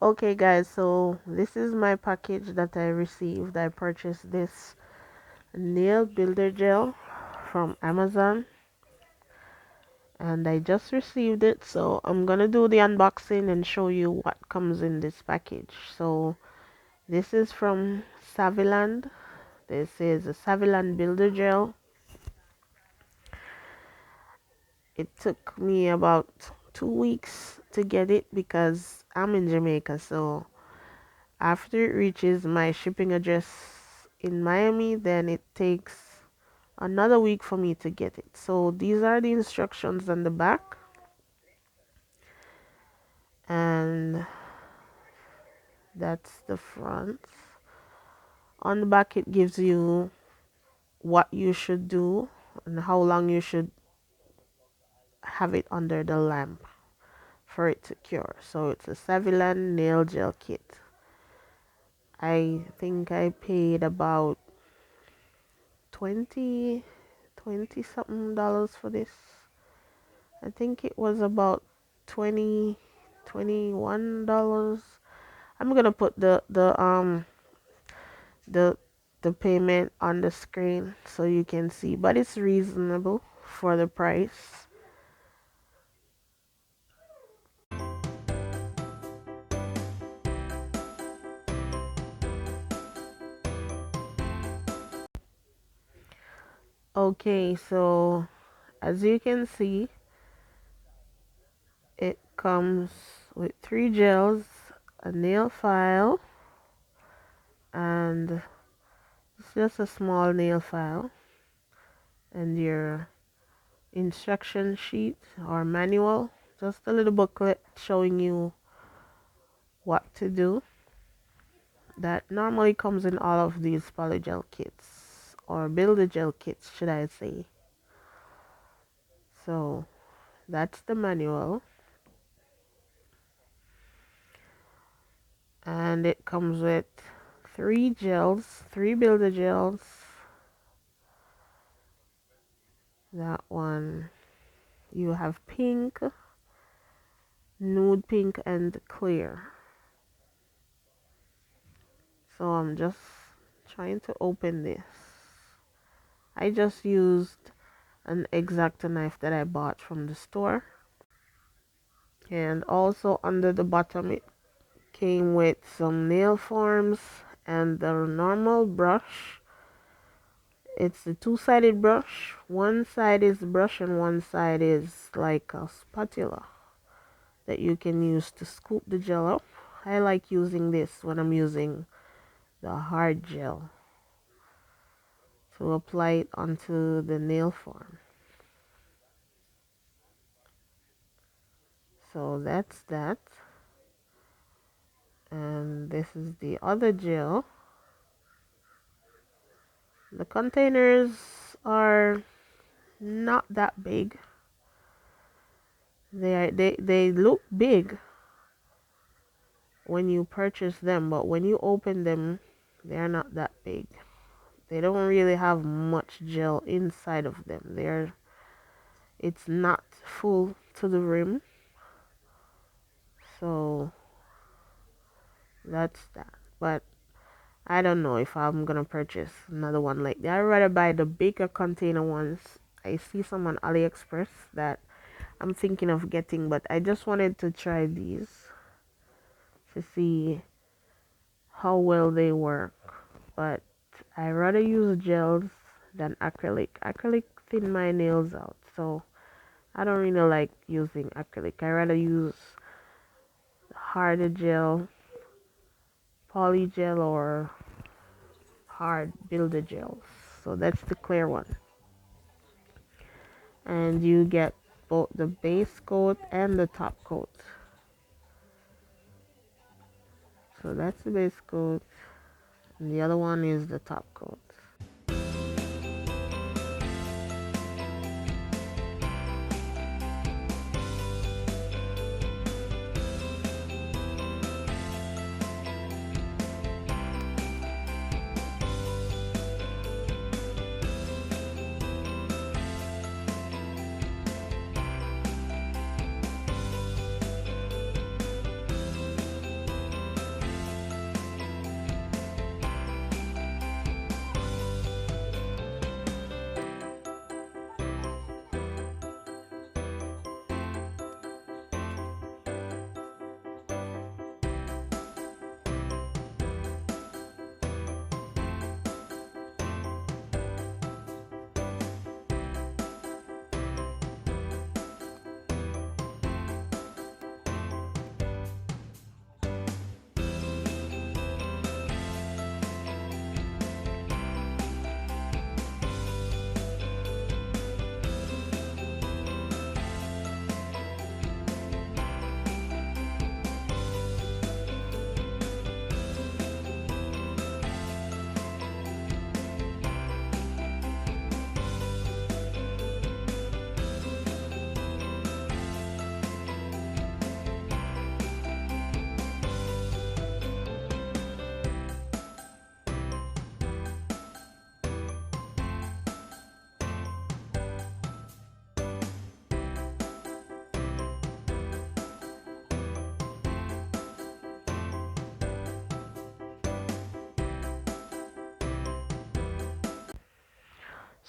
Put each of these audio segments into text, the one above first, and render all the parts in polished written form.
Okay guys, so this is my package that I received. I purchased this nail builder gel from Amazon and I just received it, so I'm gonna do the unboxing and show you what comes in this package. So this is from Saviland. This is a Saviland builder gel. It took me about 2 weeks to get it because I'm in Jamaica, so after it reaches my shipping address in Miami, then it takes another week for me to get it. So these are the instructions on the back, and that's the front. On the back, it gives you what you should do and how long you should have it under the lamp for it to cure. So it's a Saviland nail gel kit. I think I paid about 20 20 something dollars for this. I think it was about 20 $21. I'm gonna put the the payment on the screen so you can see, but it's reasonable for the price. Okay, so as you can see, it comes with 3 gels, a nail file, and it's just a small nail file, and your instruction sheet or manual, just a little booklet showing you what to do. That normally comes in all of these polygel kits or builder gel kits, should I say. So that's the manual, and it comes with 3 gels, 3 builder gels. That one, you have pink, nude pink, and clear. So I'm just trying to open this. I just used an X-Acto knife that I bought from the store, and also under the bottom it came with some nail forms and the normal brush. It's a two-sided brush. One side is brush and one side is like a spatula that you can use to scoop the gel up. I like using this when I'm using the hard gel to apply it onto the nail form. So that's that. And this is the other gel. The containers are not that big. They look big when you purchase them, but when you open them, they're not that big. They don't really have much gel inside of them. It's not full to the rim. So that's that. But I don't know if I'm gonna purchase another one like that. I'd rather buy the bigger container ones. I see some on AliExpress that I'm thinking of getting, but I just wanted to try these to see how well they work. But I rather use gels than acrylic. Acrylic thin my nails out, so I don't really like using acrylic. I rather use harder gel, polygel, or hard builder gels. So that's the clear one, and you get both the base coat and the top coat. So that's the base coat, and the other one is the top coat.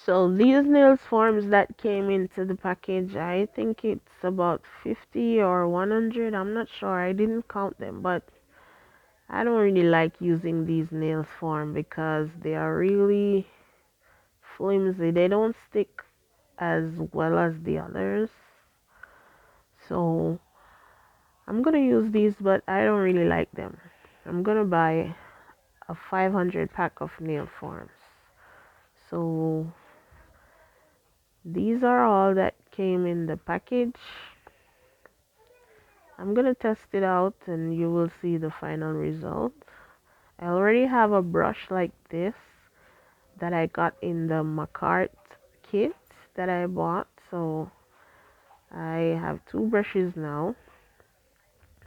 So these nails forms that came into the package, I think it's about 50 or 100. I'm not sure. I didn't count them, but I don't really like using these nails form because they are really flimsy. They don't stick as well as the others. So I'm gonna use these, but I don't really like them. I'm gonna buy a 500 pack of nail forms. So these are all that came in the package. I'm gonna test it out and you will see the final result. I already have a brush like this that I got in the Macart kit that I bought. So I have two brushes now,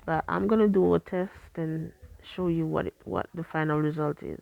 but I'm gonna do a test and show you what the final result is.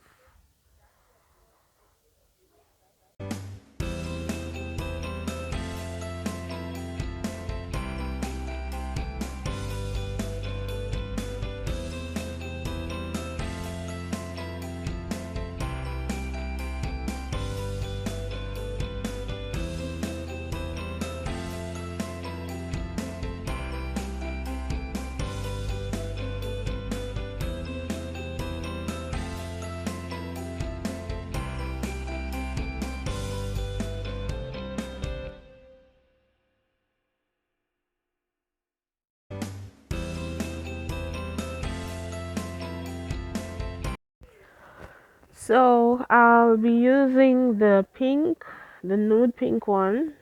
So I'll be using the pink, the nude pink one.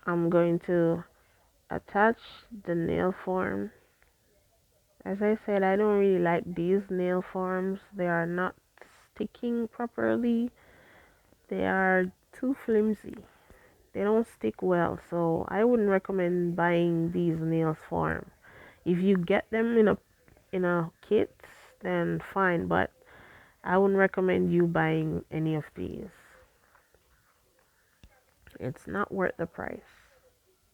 I'm going to attach the nail form. As I said, I don't really like these nail forms. They are not sticking properly. They are too flimsy. They don't stick well, so I wouldn't recommend buying these nails form. If you get them in a kit, then fine, but I wouldn't recommend you buying any of these. It's not worth the price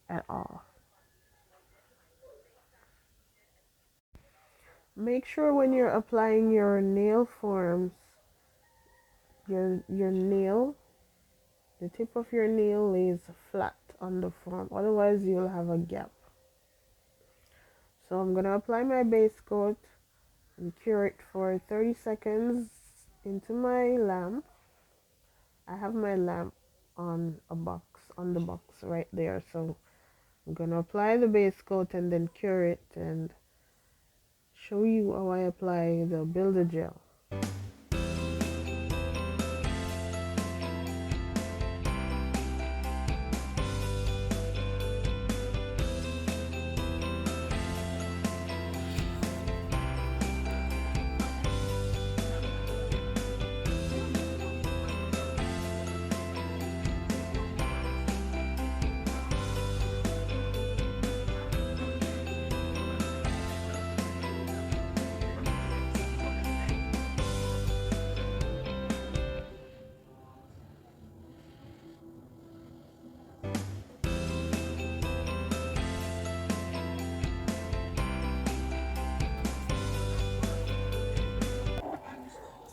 at all. Make sure when you're applying your nail forms, your nail, the tip of your nail lays flat on the form. Otherwise, you'll have a gap. So I'm gonna apply my base coat and cure it for 30 seconds into my lamp. I have my lamp on the box right there. So I'm gonna apply the base coat and then cure it and show you how I apply the builder gel.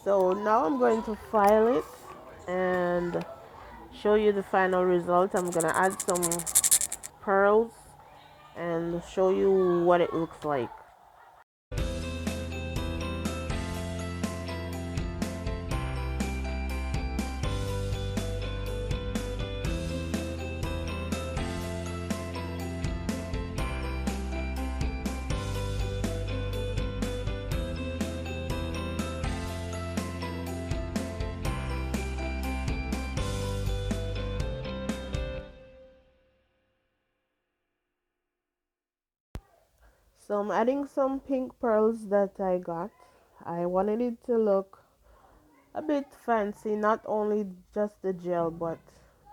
So now I'm going to file it and show you the final result. I'm gonna add some pearls and show you what it looks like. So I'm adding some pink pearls that I got. I wanted it to look a bit fancy, not only just the gel, but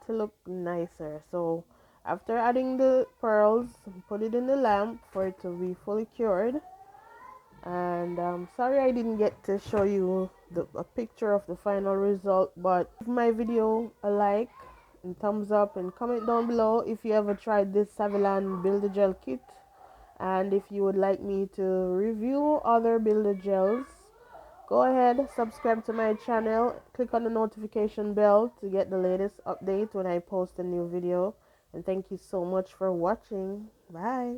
to look nicer. So after adding the pearls, put it in the lamp for it to be fully cured. And sorry I didn't get to show you a picture of the final result, but give my video a like and thumbs up and comment down below if you ever tried this Saviland Builder Gel kit, and if you would like me to review other builder gels. Go ahead, subscribe to my channel, click on the notification bell to get the latest update when I post a new video. And thank you so much for watching. Bye.